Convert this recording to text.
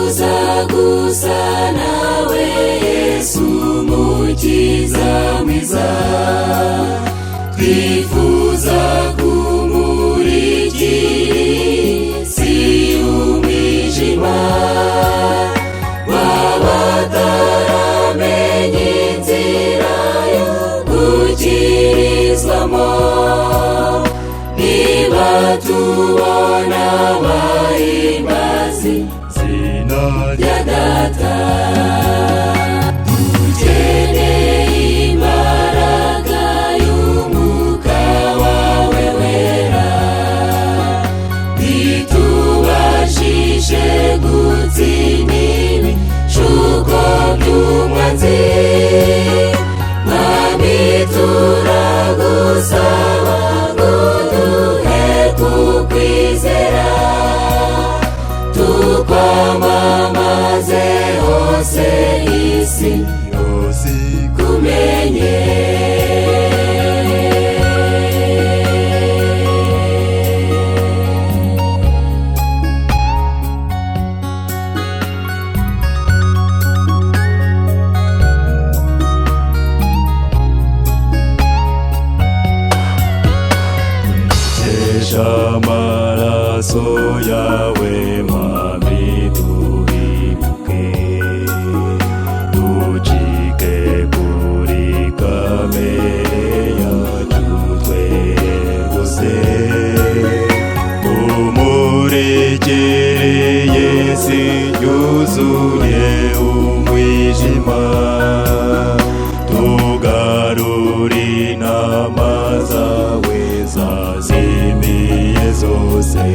twifuza gusa nawe Yesu mukiza mwiza, twifuza kumurikira isi y'umwijima w'abataramenye inzira yo gukirizwamo. Niba tubona bahimbazi izina rya Data, dukeneye imbaraga y'umwuka wawe wera, bitubashishe gutsinda ibishuko by'umwanzi. Mwami turagusaba kukwizera, tukwamamaze hose isi yose kumenye. Amaraso yawe Mwami duhinduke, ducike kuri kamere yacu twese, tumurikire isi yuzuye umwijima, tugarure intama zawe zazimiye zose.